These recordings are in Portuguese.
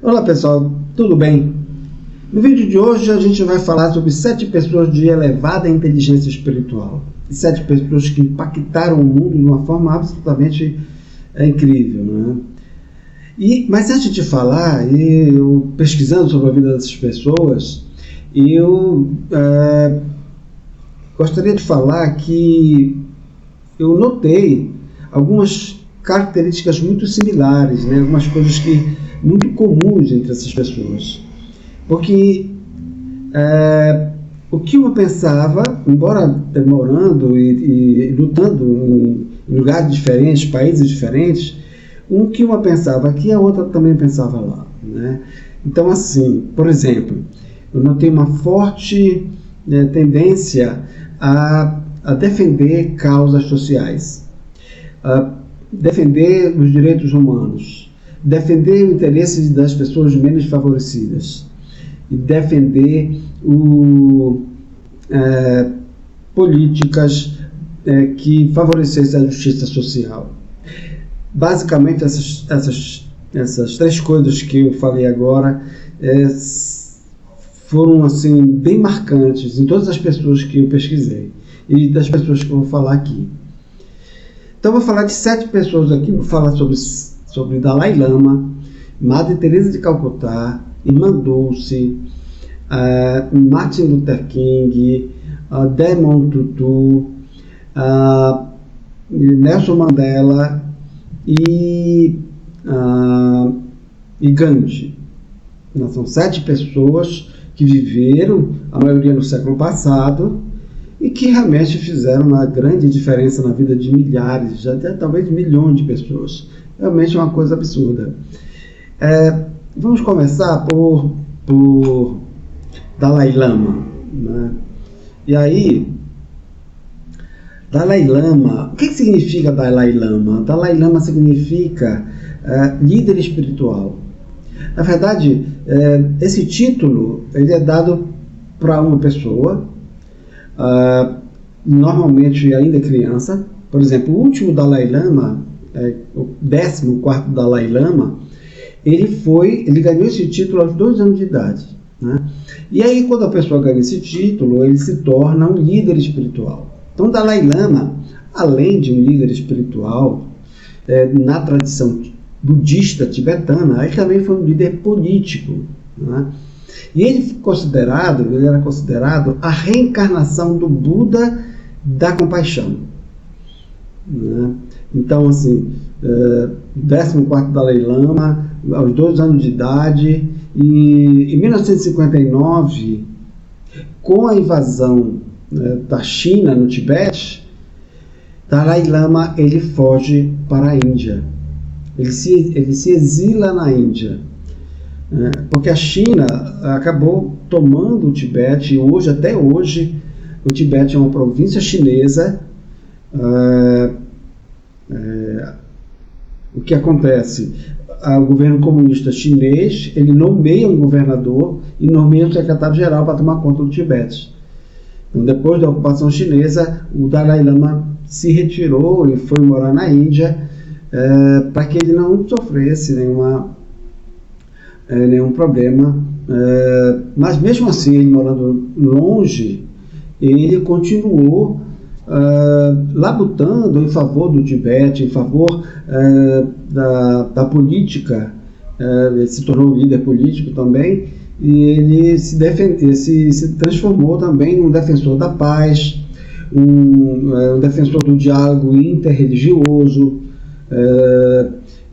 Olá pessoal, tudo bem? No vídeo de hoje a gente vai falar sobre 7 pessoas de elevada inteligência espiritual. 7 pessoas que impactaram o mundo de uma forma absolutamente incrível, né? Mas antes de falar, eu pesquisando sobre a vida dessas pessoas, eu gostaria de falar que eu notei algumas características muito similares, né? Algumas coisas muito comuns entre essas pessoas. Porque o que uma pensava, embora morando e lutando em lugares diferentes, países diferentes, o que uma pensava aqui, a outra também pensava lá, né? Então, assim, por exemplo, eu notei uma forte tendência a defender causas sociais, a defender os direitos humanos, defender o interesse das pessoas menos favorecidas e defender políticas que favorecessem a justiça social. Basicamente, essas 3 coisas que eu falei agora foram assim, bem marcantes em todas as pessoas que eu pesquisei e das pessoas que eu vou falar aqui. Então, eu vou falar de 7 pessoas aqui. Vou falar sobre Dalai Lama, Madre Teresa de Calcutá, Irmã Dulce, Martin Luther King, Desmond Tutu, Nelson Mandela e Gandhi. São 7 pessoas que viveram, a maioria no século passado, e que realmente fizeram uma grande diferença na vida de milhares, até talvez milhões de pessoas. Realmente é uma coisa absurda. Vamos começar por Dalai Lama, né? E aí, Dalai Lama, o que significa Dalai Lama? Dalai Lama significa líder espiritual. Na verdade, esse título ele é dado para uma pessoa, normalmente ainda criança. Por exemplo, o último Dalai Lama, o 14º Dalai Lama, ele ganhou esse título aos 2 anos de idade, né? E aí, quando a pessoa ganha esse título, ele se torna um líder espiritual. Então, Dalai Lama, além de um líder espiritual, na tradição budista tibetana, ele também foi um líder político, né? E ele era considerado a reencarnação do Buda da compaixão, né? Então, assim, 14º Dalai Lama, aos 2 anos de idade, e em 1959, com a invasão da China no Tibete, Dalai Lama ele foge para a Índia. Ele se exila na Índia, porque a China acabou tomando o Tibete, e até hoje, o Tibete é uma província chinesa. O que acontece? O governo comunista chinês, ele nomeia um governador e nomeia um secretário-geral para tomar conta do Tibete. Então, depois da ocupação chinesa, o Dalai Lama se retirou e foi morar na Índia, para que ele não sofresse nenhum problema. Mas mesmo assim, ele morando longe, ele continuou labutando em favor do Tibete, em favor da política. Ele se tornou líder político também, e ele se transformou também num defensor da paz, um defensor do diálogo interreligioso,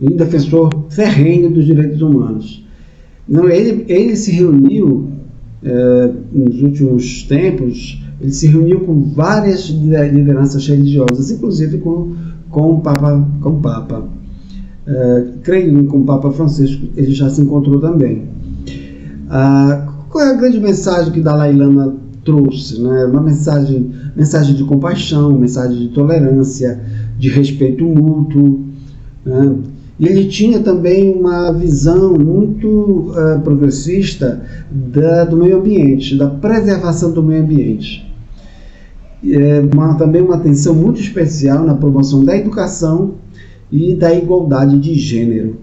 um defensor ferrenho dos direitos humanos. Não, ele se reuniu nos últimos tempos. Ele se reuniu com várias lideranças religiosas, inclusive com o Papa. Creio com o Papa Francisco, ele já se encontrou também. Qual é a grande mensagem que Dalai Lama trouxe, né? Uma mensagem de compaixão, mensagem de tolerância, de respeito mútuo, né? E ele tinha também uma visão muito progressista do meio ambiente, da preservação do meio ambiente. Também uma atenção muito especial na promoção da educação e da igualdade de gênero.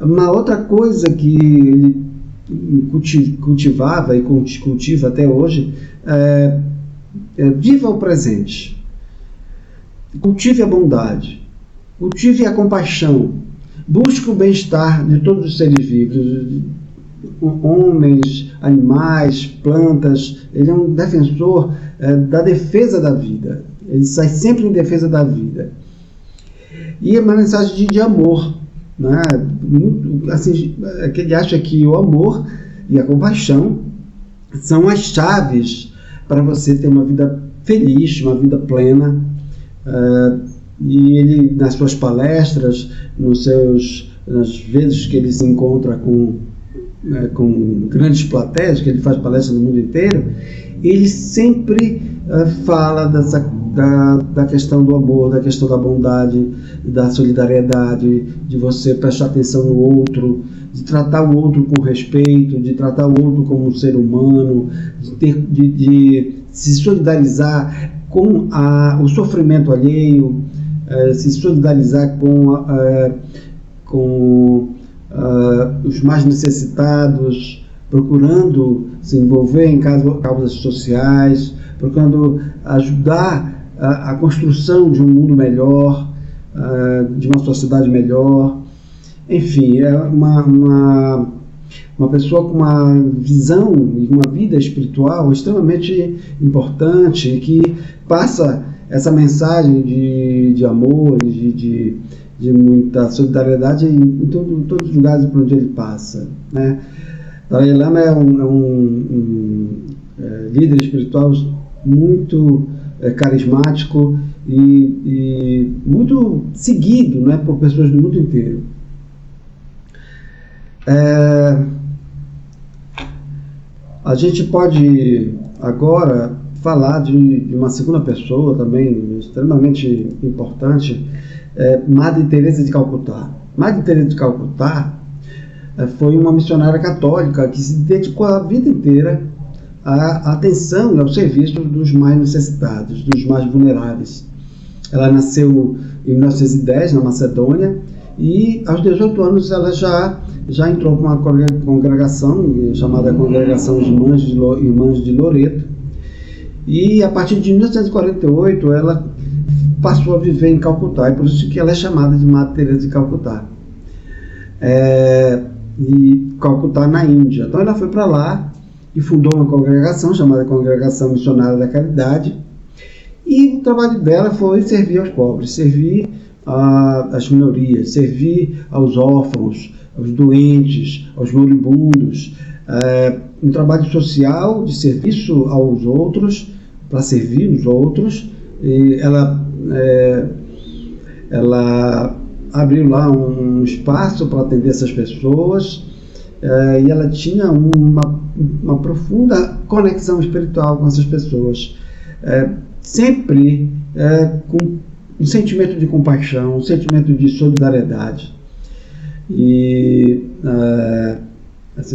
Uma outra coisa que ele cultivava e cultiva até hoje viva o presente, cultive a bondade, cultive a compaixão, busque o bem-estar de todos os seres vivos, homens, animais, plantas. Ele é um defensor da defesa da vida, ele sai sempre em defesa da vida. E é uma mensagem de amor, né? Assim, que ele acha que o amor e a compaixão são as chaves para você ter uma vida feliz, uma vida plena. E ele, nas suas palestras, nas vezes que ele se encontra com grandes plateias, que ele faz palestras no mundo inteiro, ele sempre fala da questão do amor, da questão da bondade, da solidariedade, de você prestar atenção no outro, de tratar o outro com respeito, de tratar o outro como um ser humano, de se solidarizar com o sofrimento alheio, se solidarizar com os mais necessitados, procurando se envolver em causas sociais, procurando ajudar a construção de um mundo melhor, de uma sociedade melhor. Enfim, é uma pessoa com uma visão e uma vida espiritual extremamente importante, que passa essa mensagem de amor, de muita solidariedade em todos os lugares por onde ele passa, né? Dalai Lama é um líder espiritual muito carismático e muito seguido, né, por pessoas do mundo inteiro. A gente pode agora falar de uma segunda pessoa também extremamente importante, Madre Teresa de Calcutá. Madre Teresa de Calcutá foi uma missionária católica que se dedicou a vida inteira à atenção e ao serviço dos mais necessitados, dos mais vulneráveis. Ela nasceu em 1910 na Macedônia e aos 18 anos ela já entrou com uma congregação chamada Congregação Irmãs de Loreto, e a partir de 1948 ela passou a viver em Calcutá, e por isso que ela é chamada de Madre Teresa de Calcutá. E Calcutá, na Índia. Então ela foi para lá e fundou uma congregação chamada Congregação Missionária da Caridade, e o trabalho dela foi servir aos pobres, servir às minorias, servir aos órfãos, aos doentes, aos moribundos, um trabalho social de serviço aos outros, para servir os outros. E ela abriu lá um espaço para atender essas pessoas, e ela tinha uma profunda conexão espiritual com essas pessoas, sempre com um sentimento de compaixão, um sentimento de solidariedade. E a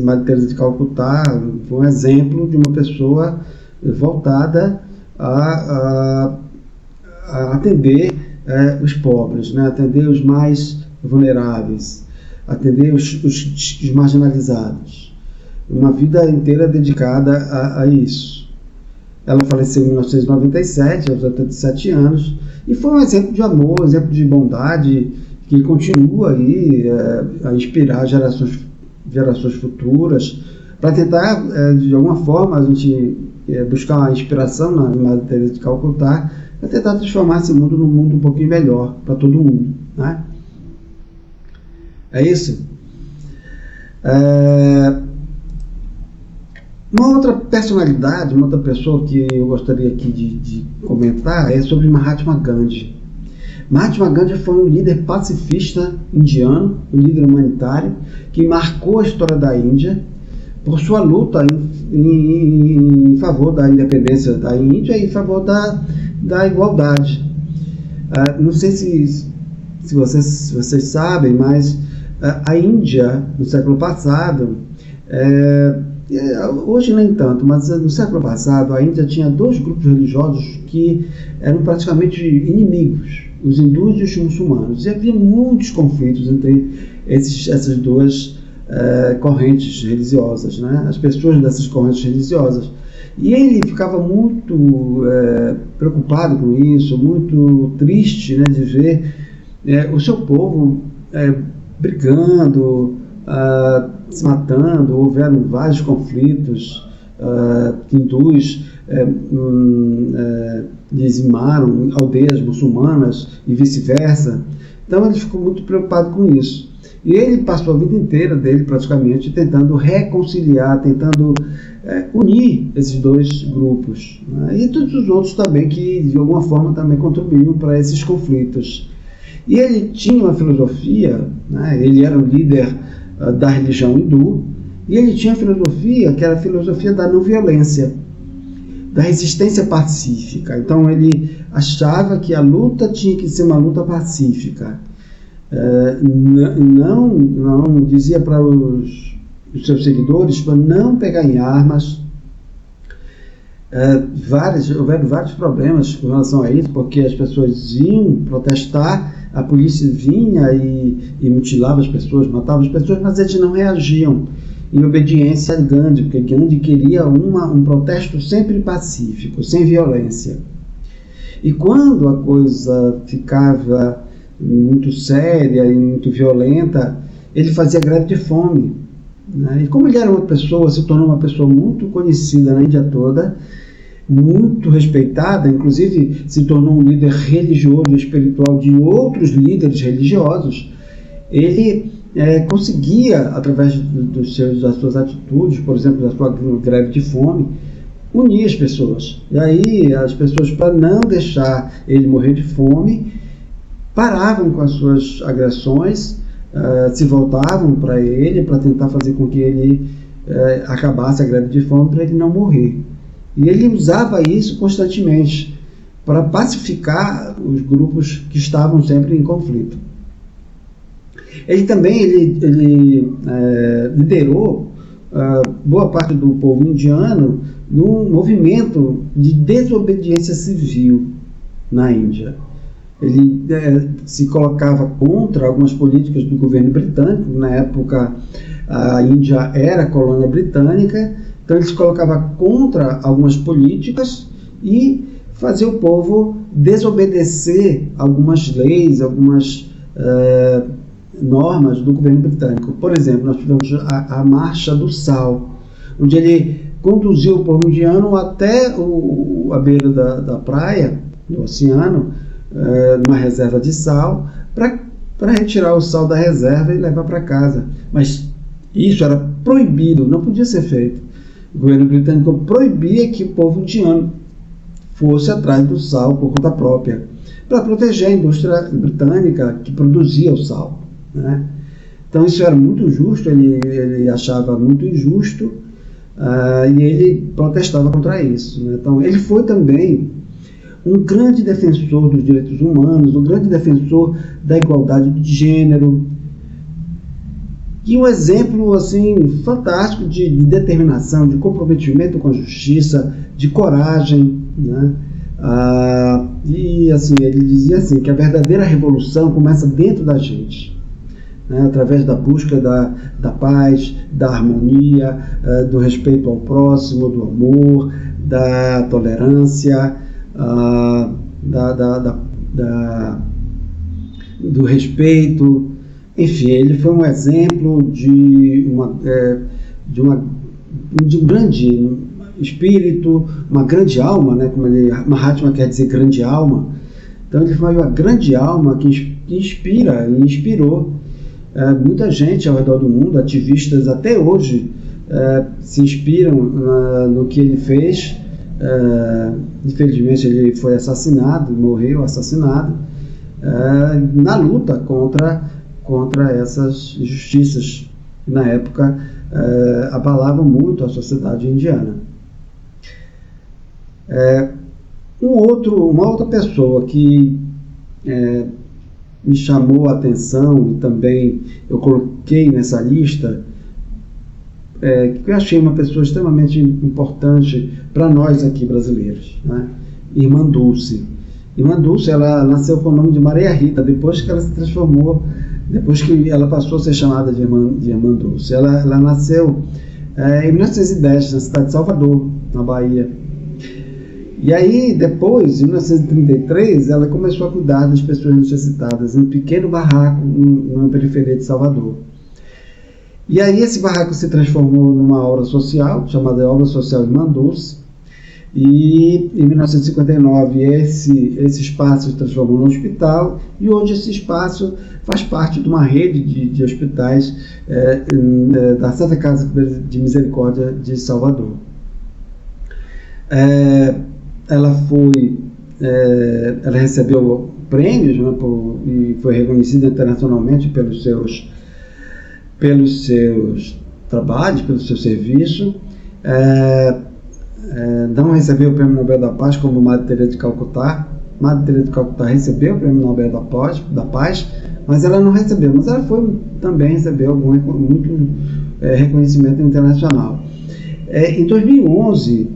Madre Teresa de Calcutá foi um exemplo de uma pessoa voltada a atender os pobres, né? Atender os mais vulneráveis, atender os marginalizados. Uma vida inteira dedicada a isso. Ela faleceu em 1997, aos 87 anos, e foi um exemplo de amor, um exemplo de bondade, que continua aí a inspirar gerações futuras, para tentar, de alguma forma, a gente buscar uma inspiração na Madre Teresa de Calcutá, para tentar transformar esse mundo num mundo um pouquinho melhor para todo mundo, né? É isso. Uma outra personalidade, uma outra pessoa que eu gostaria aqui de comentar é sobre Mahatma Gandhi. Mahatma Gandhi foi um líder pacifista indiano, um líder humanitário, que marcou a história da Índia por sua luta em favor da independência da Índia e em favor da igualdade. Não sei se vocês sabem, mas a Índia, no século passado, Hoje nem tanto, mas no século passado a Índia tinha dois grupos religiosos que eram praticamente inimigos, os hindus e os muçulmanos, e havia muitos conflitos entre essas duas correntes religiosas, né? As pessoas dessas correntes religiosas. E ele ficava muito preocupado com isso, muito triste, né, de ver o seu povo brigando, se matando. Houveram vários conflitos, hindus dizimaram aldeias muçulmanas e vice-versa. Então ele ficou muito preocupado com isso. E ele passou a vida inteira dele praticamente tentando reconciliar, tentando unir esses dois grupos, né? E todos os outros também que de alguma forma também contribuíram para esses conflitos. E ele tinha uma filosofia, né? Ele era o líder da religião hindu, e ele tinha a filosofia que era a filosofia da não violência, da resistência pacífica. Então ele achava que a luta tinha que ser uma luta pacífica. Não dizia para os seus seguidores para não pegar em armas. Houveram vários problemas com relação a isso, porque as pessoas iam protestar, a polícia vinha e mutilava as pessoas, matava as pessoas, mas eles não reagiam em obediência a Gandhi, porque Gandhi queria um protesto sempre pacífico, sem violência. E quando a coisa ficava muito séria e muito violenta, ele fazia greve de fome, né? E como ele era se tornou uma pessoa muito conhecida na Índia toda, muito respeitada, inclusive se tornou um líder religioso e espiritual de outros líderes religiosos, ele conseguia, através das suas atitudes, por exemplo, da sua greve de fome, unir as pessoas. E aí as pessoas, para não deixar ele morrer de fome, paravam com as suas agressões, se voltavam para ele para tentar fazer com que ele acabasse a greve de fome, para ele não morrer. E ele usava isso constantemente para pacificar os grupos que estavam sempre em conflito. Ele também liderou boa parte do povo indiano num movimento de desobediência civil na Índia. Ele se colocava contra algumas políticas do governo britânico. Na época, a Índia era colônia britânica, então ele se colocava contra algumas políticas e fazia o povo desobedecer algumas leis, algumas normas do governo britânico. Por exemplo, nós tivemos a Marcha do Sal, onde ele conduziu o povo indiano até a beira da praia, do oceano, numa reserva de sal, para retirar o sal da reserva e levar para casa. Mas isso era proibido, não podia ser feito. O governo britânico proibia que o povo indiano fosse atrás do sal por conta própria, para proteger a indústria britânica que produzia o sal, né? Então isso era muito injusto, ele achava muito injusto, e ele protestava contra isso, né? Então ele foi também um grande defensor dos direitos humanos, um grande defensor da igualdade de gênero, e um exemplo assim fantástico de determinação, de comprometimento com a justiça, de coragem, né? E assim, ele dizia assim, que a verdadeira revolução começa dentro da gente, né? Através da busca da paz, da harmonia, do respeito ao próximo, do amor, da tolerância, do respeito. Enfim, ele foi um exemplo de um grande espírito, uma grande alma, né? Como Mahatma quer dizer grande alma. Então ele foi uma grande alma que inspira e inspirou muita gente ao redor do mundo. Ativistas até hoje se inspiram no que ele fez. Infelizmente ele foi assassinado, morreu assassinado, na luta contra essas injustiças que na época abalavam muito a sociedade indiana. Uma outra pessoa que me chamou a atenção e também eu coloquei nessa lista que eu achei uma pessoa extremamente importante para nós aqui brasileiros, né? Irmã Dulce. Irmã Dulce, ela nasceu com o nome de Maria Rita, depois que ela se transformou, depois que ela passou a ser chamada de Irmã Dulce. Ela nasceu em 1910, na cidade de Salvador, na Bahia. E aí, depois, em 1933, ela começou a cuidar das pessoas necessitadas em um pequeno barraco na periferia de Salvador. E aí esse barraco se transformou numa obra social, chamada Obra Social Irmã Dulce, e em 1959 esse espaço se transformou num hospital, e hoje esse espaço faz parte de uma rede de hospitais da Santa Casa de Misericórdia de Salvador. Ela recebeu prêmios, né, e foi reconhecida internacionalmente pelos seus trabalhos, pelo seu serviço. Não recebeu o Prêmio Nobel da Paz como Madre Teresa de Calcutá. Madre Teresa de Calcutá recebeu o Prêmio Nobel da Paz, mas ela não recebeu. Mas ela também recebeu muito reconhecimento internacional. Em 2011,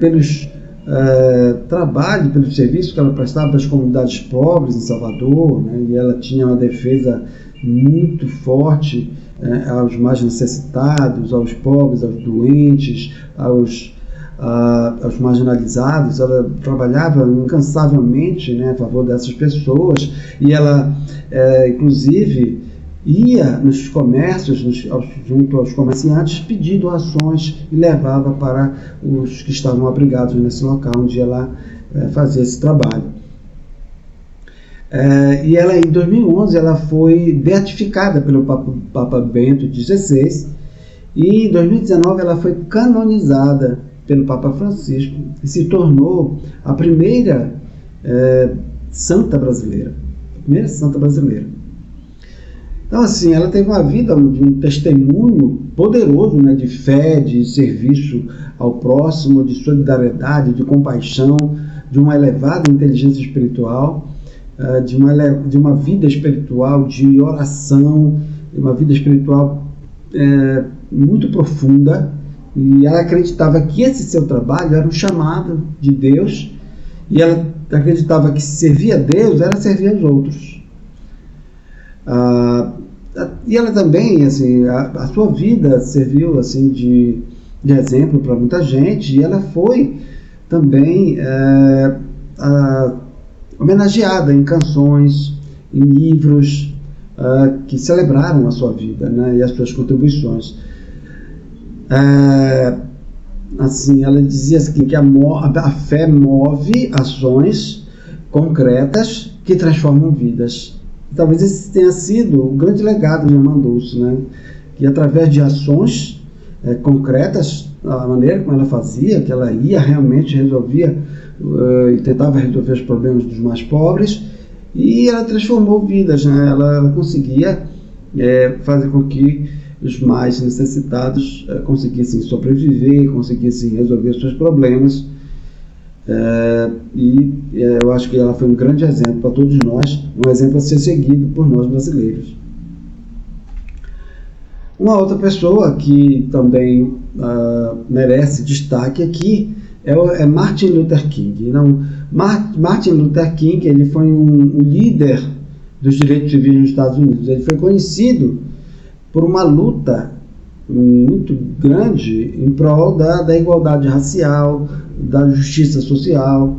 pelos trabalhos, pelos serviços que ela prestava para as comunidades pobres em Salvador, né, e ela tinha uma defesa muito forte aos mais necessitados, aos pobres, aos doentes, aos marginalizados. Ela trabalhava incansavelmente, né, a favor dessas pessoas, e ela inclusive ia nos comércios, junto aos comerciantes, pedir doações e levava para os que estavam abrigados nesse local onde ela fazia esse trabalho. E ela, em 2011, ela foi beatificada pelo Papa Bento XVI, e em 2019 ela foi canonizada pelo Papa Francisco e se tornou a primeira santa brasileira. Então, assim, ela teve uma vida de um testemunho poderoso, né, de fé, de serviço ao próximo, de solidariedade, de compaixão, de uma elevada inteligência espiritual, de uma vida espiritual, de oração, de uma vida espiritual muito profunda. E ela acreditava que esse seu trabalho era um chamado de Deus, e ela acreditava que servir a Deus era servir aos outros. E ela também, assim, a sua vida serviu, assim, de exemplo para muita gente, e ela foi também homenageada em canções, em livros que celebraram a sua vida, né, e as suas contribuições. Assim, ela dizia assim, que a fé move ações concretas que transformam vidas. Talvez esse tenha sido o grande legado de Irmã Dulce, né? Que através de ações concretas, a maneira como ela fazia, que ela ia realmente resolvia e tentava resolver os problemas dos mais pobres, e ela transformou vidas, né? Ela conseguia fazer com que os mais necessitados conseguissem sobreviver, conseguissem resolver seus problemas. Eu acho que ela foi um grande exemplo para todos nós, um exemplo a ser seguido por nós brasileiros. Uma outra pessoa que também merece destaque aqui é Martin Luther King. Então, Martin Luther King, ele foi um líder dos direitos civis nos Estados Unidos. Ele foi conhecido por uma luta muito grande em prol da igualdade racial, da justiça social,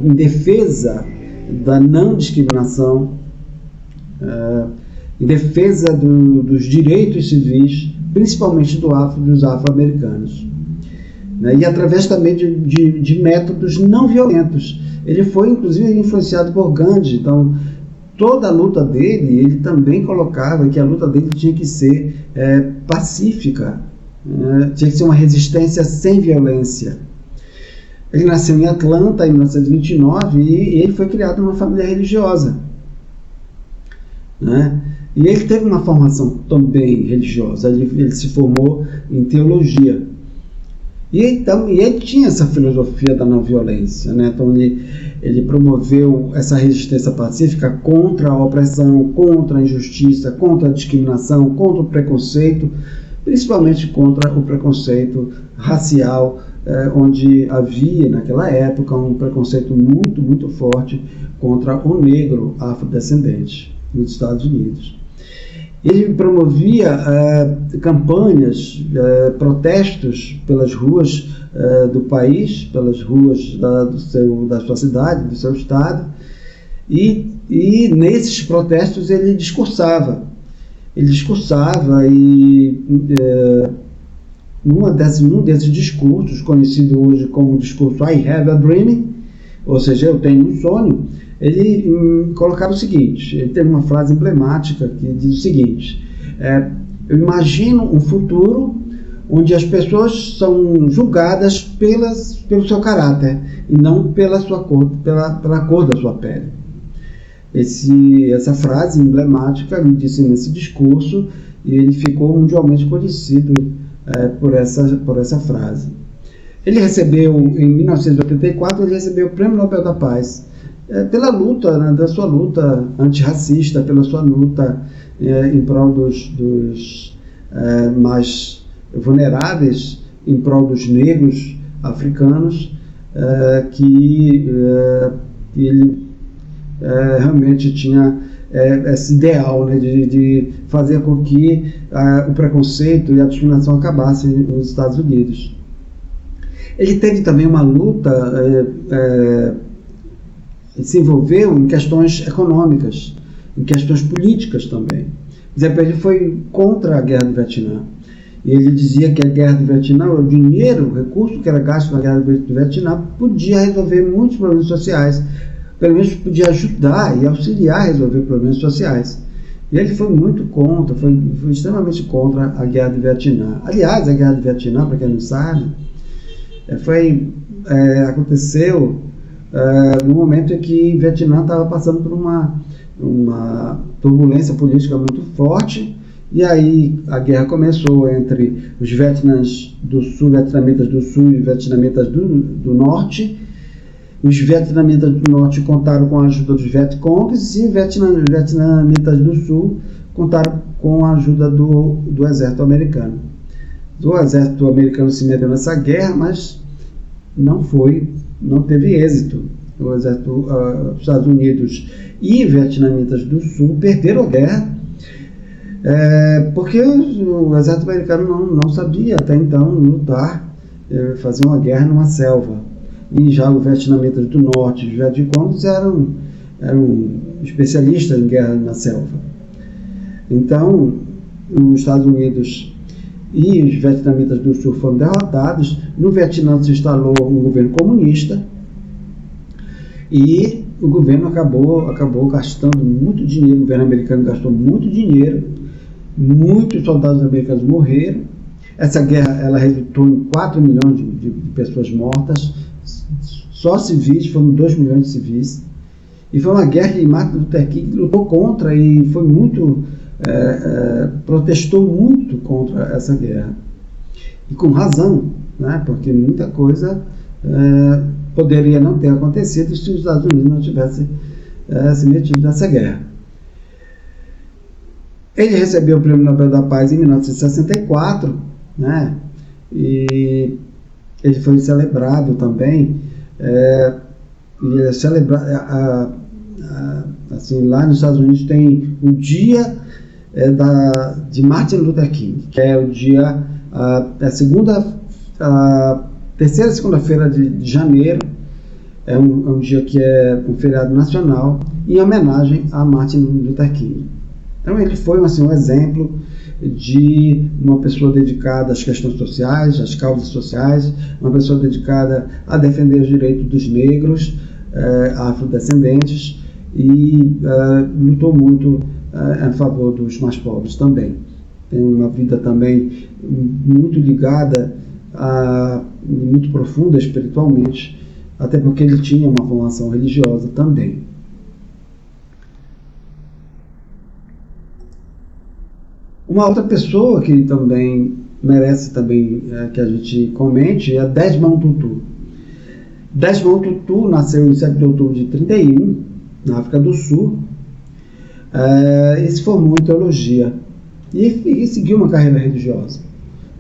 em defesa da não discriminação, em defesa dos direitos civis, principalmente dos afro-americanos, né? E através também de métodos não violentos. Ele foi inclusive influenciado por Gandhi. Então, toda a luta dele, ele também colocava que a luta dele tinha que ser pacífica, tinha que ser uma resistência sem violência. Ele nasceu em Atlanta em 1929 e ele foi criado numa família religiosa, né? E ele teve uma formação também religiosa. Ele se formou em teologia. E ele tinha essa filosofia da não violência, né? Então Ele promoveu essa resistência pacífica contra a opressão, contra a injustiça, contra a discriminação, contra o preconceito, principalmente contra o preconceito racial, onde havia naquela época um preconceito muito, muito forte contra o negro afrodescendente nos Estados Unidos. Ele promovia campanhas, protestos pelas ruas do país, pelas ruas da sua cidade, do seu estado, e nesses protestos ele discursava. E num desses discursos, conhecido hoje como o discurso I Have a Dream, ou seja, eu tenho um sonho, ele colocava o seguinte, ele tem uma frase emblemática que diz o seguinte: eu imagino um futuro onde as pessoas são julgadas pelo seu caráter e não pela cor da sua pele. Essa frase emblemática ele disse nesse discurso, e ele ficou mundialmente conhecido por essa frase. Ele recebeu, em 1984, ele recebeu o Prêmio Nobel da Paz pela luta, né, da sua luta antirracista, pela sua luta em prol dos mais vulneráveis, em prol dos negros africanos, que ele realmente tinha esse ideal, né, de fazer com que o preconceito e a discriminação acabassem nos Estados Unidos. Ele teve também uma luta, se envolveu em questões econômicas, em questões políticas também. Por exemplo, ele foi contra a Guerra do Vietnã. E ele dizia que a Guerra do Vietnã, o dinheiro, o recurso que era gasto na Guerra do Vietnã, podia resolver muitos problemas sociais. Pelo menos podia ajudar e auxiliar a resolver problemas sociais. E ele foi muito contra, foi extremamente contra a Guerra do Vietnã. Aliás, a Guerra do Vietnã, para quem não sabe, aconteceu no momento em que o Vietnã estava passando por uma turbulência política muito forte, e aí a guerra começou entre os vietnamitas do sul e os vietnamitas do norte. Os vietnamitas do norte contaram com a ajuda dos Vietcongs e os vietnamitas do sul contaram com a ajuda do exército americano. O exército americano se meteu nessa guerra, mas não teve êxito. Os Estados Unidos e vietnamitas do sul perderam a guerra, porque o exército americano não sabia até então lutar, fazer uma guerra numa selva. E já os vietnamitas do norte, os Vietcongs, eram especialistas em guerra na selva. Então, os Estados Unidos e os vietnamitas do sul foram derrotados. No Vietnã se instalou um governo comunista e o governo acabou gastando muito dinheiro. O governo americano gastou muito dinheiro, muitos soldados americanos morreram. Essa guerra ela resultou em 4 milhões de pessoas mortas. Só civis, foram 2 milhões de civis. E foi uma guerra que Martin Luther King lutou contra e foi muito, protestou muito contra essa guerra. E com razão, né? Porque muita coisa poderia não ter acontecido se os Estados Unidos não tivessem se metido nessa guerra. Ele recebeu o Prêmio Nobel da Paz em 1964, né? E ele foi celebrado também. Assim, lá nos Estados Unidos tem o dia de Martin Luther King, que é o dia terceira segunda-feira de janeiro. É um dia que é um feriado nacional em homenagem a Martin Luther King. Então ele foi assim, um exemplo de uma pessoa dedicada às questões sociais, às causas sociais, uma pessoa dedicada a defender os direitos dos negros, afrodescendentes, e lutou muito a favor dos mais pobres também. Tem uma vida também muito ligada, muito profunda espiritualmente, até porque ele tinha uma formação religiosa também. Uma outra pessoa que também merece que a gente comente é Desmond Tutu. Desmond Tutu nasceu em 7 de outubro de 31, na África do Sul, e se formou em teologia e seguiu uma carreira religiosa.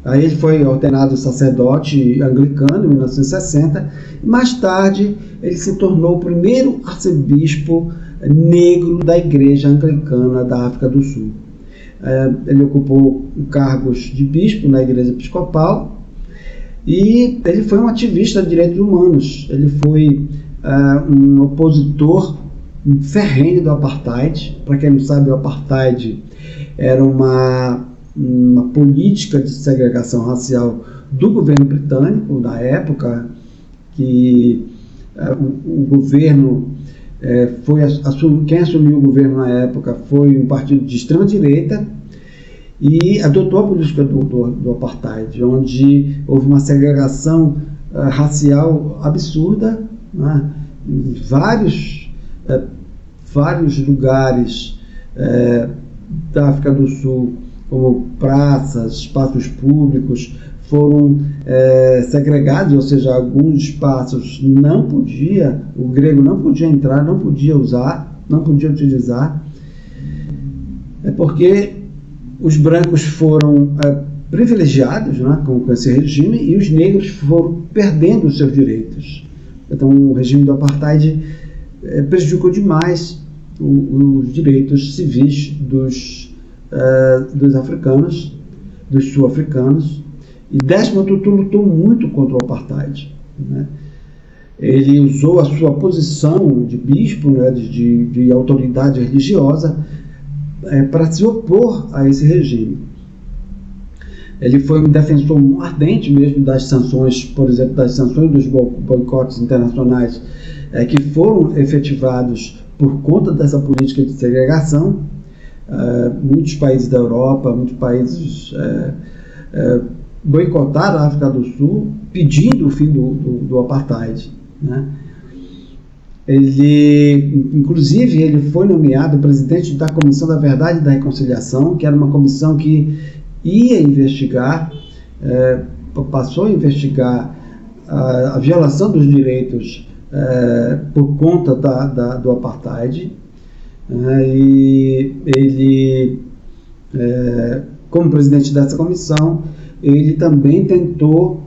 Aí ele foi ordenado sacerdote anglicano em 1960 e mais tarde ele se tornou o primeiro arcebispo negro da Igreja Anglicana da África do Sul. Ele ocupou cargos de bispo na Igreja Episcopal e ele foi um ativista de direitos humanos. Ele foi um opositor ferrenho do apartheid. Para quem não sabe, o apartheid era uma política de segregação racial do governo britânico da época, que o governo quem assumiu o governo na época foi um partido de extrema direita e adotou a política do apartheid, onde houve uma segregação racial absurda, né? Em vários lugares da África do Sul, como praças, espaços públicos, foram segregados, ou seja, alguns espaços o grego não podia entrar, não podia usar, não podia utilizar, porque os brancos foram privilegiados, né, com esse regime, e os negros foram perdendo os seus direitos. Então o regime do apartheid prejudicou demais os direitos civis dos africanos, dos sul-africanos. E Desmond Tutu lutou muito contra o apartheid, né? Ele usou a sua posição de bispo, né, de autoridade religiosa, para se opor a esse regime. Ele foi um defensor ardente mesmo das sanções, por exemplo, das sanções dos boicotes internacionais que foram efetivados por conta dessa política de segregação. Muitos países da Europa, muitos países boicotaram a África do Sul pedindo o fim do apartheid, né? Inclusive, ele foi nomeado presidente da Comissão da Verdade e da Reconciliação, que era uma comissão que ia investigar, passou a investigar a violação dos direitos por conta do apartheid, e ele, como presidente dessa comissão, ele também tentou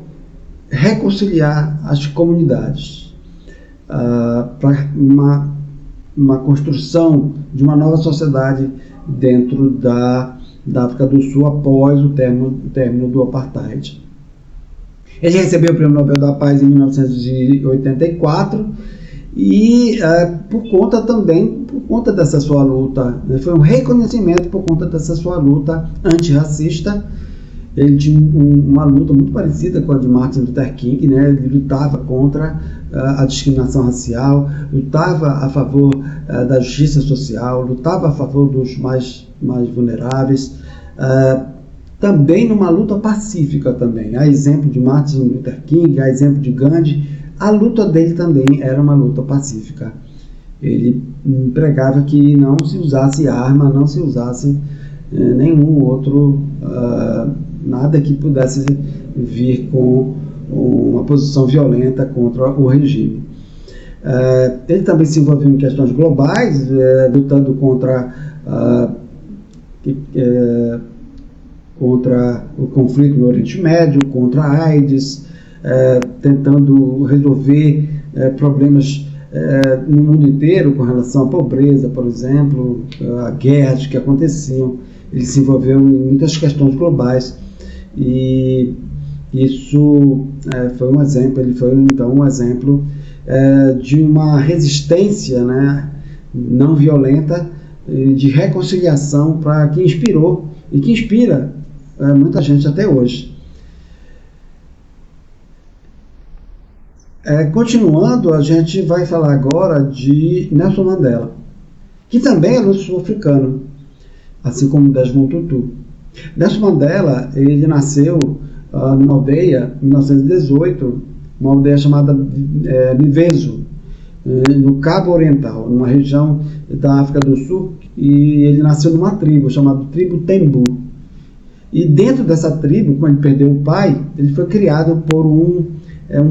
reconciliar as comunidades para uma construção de uma nova sociedade dentro da África do Sul após o término do apartheid. Ele recebeu o Prêmio Nobel da Paz em 1984 e por conta dessa sua luta, foi um reconhecimento por conta dessa sua luta antirracista. Ele tinha uma luta muito parecida com a de Martin Luther King, né? Ele lutava contra a discriminação racial, lutava a favor da justiça social, lutava a favor dos mais vulneráveis, também numa luta pacífica também. A exemplo de Martin Luther King, a exemplo de Gandhi, a luta dele também era uma luta pacífica. Ele pregava que não se usasse arma, não se usasse nenhum outro, nada que pudesse vir com uma posição violenta contra o regime. Ele também se envolveu em questões globais, lutando contra o conflito no Oriente Médio, contra a AIDS, tentando resolver problemas no mundo inteiro com relação à pobreza, por exemplo, a guerras que aconteciam. Ele se envolveu em muitas questões globais e isso foi um exemplo. Ele foi então um exemplo de uma resistência, né, não violenta, de reconciliação, que inspirou e que inspira muita gente até hoje. Continuando, a gente vai falar agora de Nelson Mandela, que também era sul-africano, assim como Desmond Tutu. Nelson Mandela, ele nasceu numa aldeia em 1918, uma aldeia chamada Mvezo, no Cabo Oriental, numa região da África do Sul, e ele nasceu numa tribo chamada tribo Tembu. E dentro dessa tribo, quando ele perdeu o pai, ele foi criado por um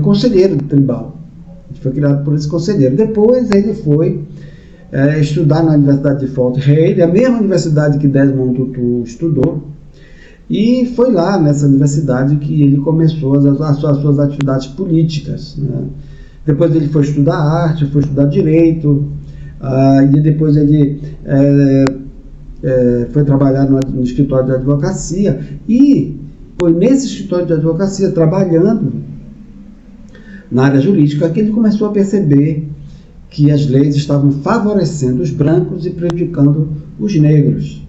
conselheiro tribal. foi criado por esse conselheiro. Depois ele foi estudar na Universidade de Fort Hare, a mesma universidade que Desmond Tutu estudou, e foi lá nessa universidade que ele começou as suas atividades políticas, né? Depois ele foi estudar arte, foi estudar direito, e depois ele foi trabalhar no escritório de advocacia, e foi nesse escritório de advocacia, trabalhando na área jurídica, que ele começou a perceber que as leis estavam favorecendo os brancos e prejudicando os negros.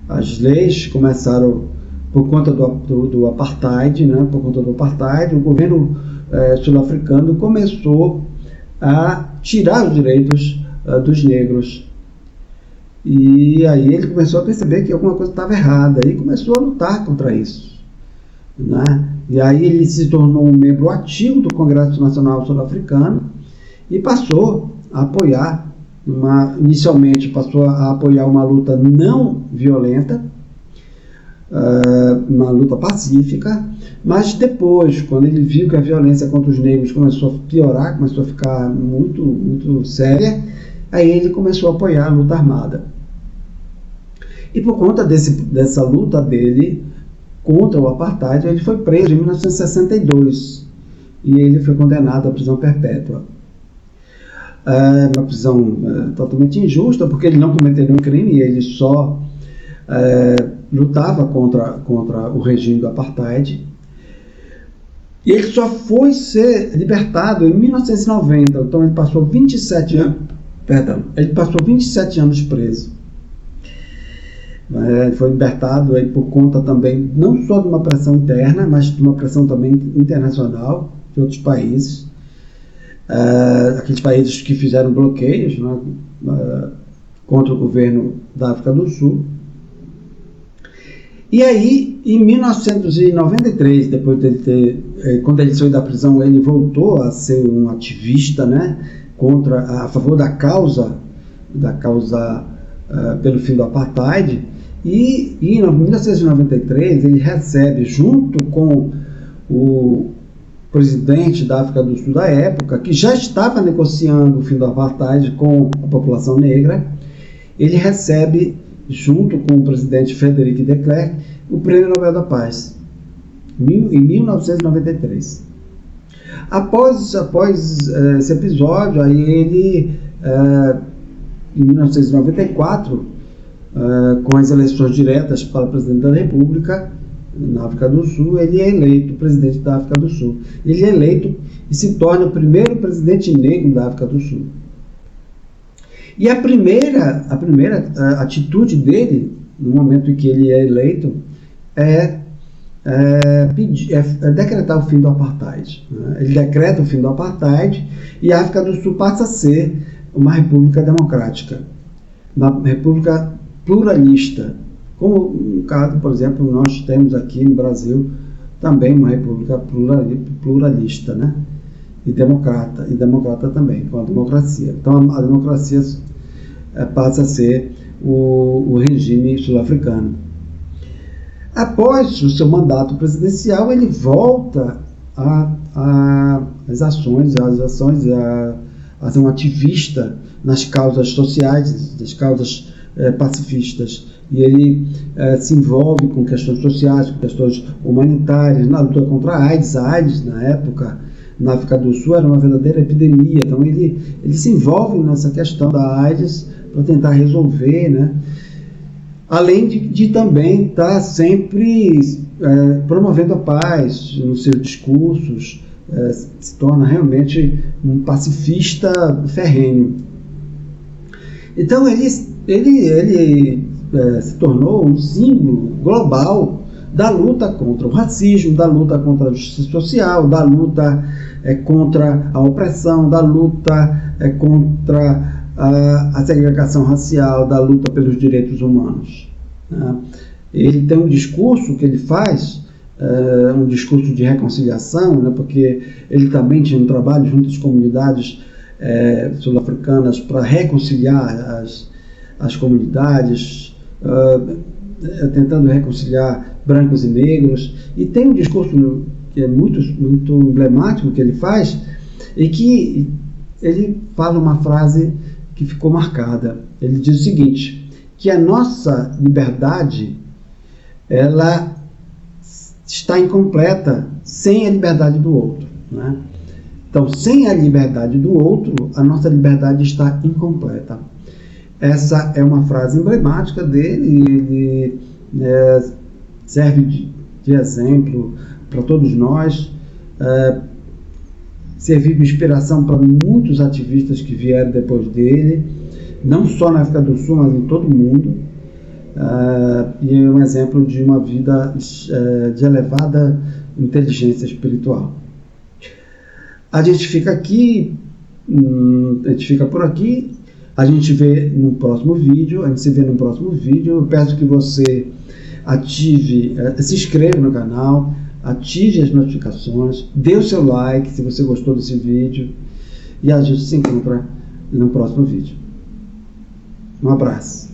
As leis começaram por conta do apartheid, né? Por conta do apartheid, o governo sul-africano começou a tirar os direitos dos negros. E aí ele começou a perceber que alguma coisa estava errada e começou a lutar contra isso, né? E aí ele se tornou um membro ativo do Congresso Nacional Sul-Africano e passou a apoiar, inicialmente passou a apoiar uma luta não violenta, uma luta pacífica, mas depois, quando ele viu que a violência contra os negros começou a piorar, começou a ficar muito, muito séria, aí ele começou a apoiar a luta armada. E por conta dessa luta dele contra o apartheid, ele foi preso em 1962 e ele foi condenado à prisão perpétua. Uma prisão totalmente injusta, porque ele não cometeu nenhum crime, ele só lutava contra o regime do apartheid. E ele só foi ser libertado em 1990, então ele passou 27 anos preso. Ele foi libertado aí por conta também, não só de uma pressão interna, mas de uma pressão também internacional de outros países. Aqueles países que fizeram bloqueios, né, contra o governo da África do Sul. E aí, em 1993, depois quando ele saiu da prisão, ele voltou a ser um ativista, né, a favor da causa pelo fim do apartheid. E em 1993 ele recebe, junto com o presidente da África do Sul da época, que já estava negociando o fim do apartheid com a população negra, ele recebe, junto com o presidente Frederic de Klerk, o Prêmio Nobel da Paz, em 1993. Após esse episódio, aí ele, em 1994, com as eleições diretas para presidente da República, na África do Sul, ele é eleito presidente da África do Sul. Ele é eleito e se torna o primeiro presidente negro da África do Sul. E a primeira atitude dele, no momento em que ele é eleito, é decretar o fim do apartheid. Ele decreta o fim do apartheid e a África do Sul passa a ser uma república democrática, uma república pluralista, como no caso, por exemplo, nós temos aqui no Brasil também uma república pluralista, né? E democrata também, com a democracia. Então a democracia passa a ser o regime sul-africano. Após o seu mandato presidencial, ele volta às ações, a ser um ativista nas causas sociais, das causas pacifistas. E ele se envolve com questões sociais, com questões humanitárias, na luta contra a AIDS. A AIDS, na época, na África do Sul, era uma verdadeira epidemia. Então ele se envolve nessa questão da AIDS para tentar resolver, né? Além de também estar sempre promovendo a paz nos seus discursos, se torna realmente um pacifista ferrenho. Então ele se tornou um símbolo global da luta contra o racismo, da luta contra a justiça social, da luta contra a opressão, da luta contra a segregação racial, da luta pelos direitos humanos. Ele tem um discurso que ele faz, um discurso de reconciliação, né, porque ele também tinha um trabalho junto às comunidades sul-africanas para reconciliar as comunidades, tentando reconciliar brancos e negros. E tem um discurso que é muito emblemático que ele faz, e que ele fala uma frase que ficou marcada. Ele diz o seguinte, que a nossa liberdade, ela está incompleta sem a liberdade do outro, né? Então, sem a liberdade do outro, a nossa liberdade está incompleta. Essa é uma frase emblemática dele, serve de exemplo para todos nós, serviu de inspiração para muitos ativistas que vieram depois dele, não só na África do Sul, mas em todo o mundo, e é um exemplo de uma vida de elevada inteligência espiritual. A gente fica aqui, a gente fica por aqui, a gente vê no próximo vídeo, a gente se vê no próximo vídeo. Eu peço que você se inscreva no canal, ative as notificações, dê o seu like se você gostou desse vídeo, e a gente se encontra no próximo vídeo. Um abraço.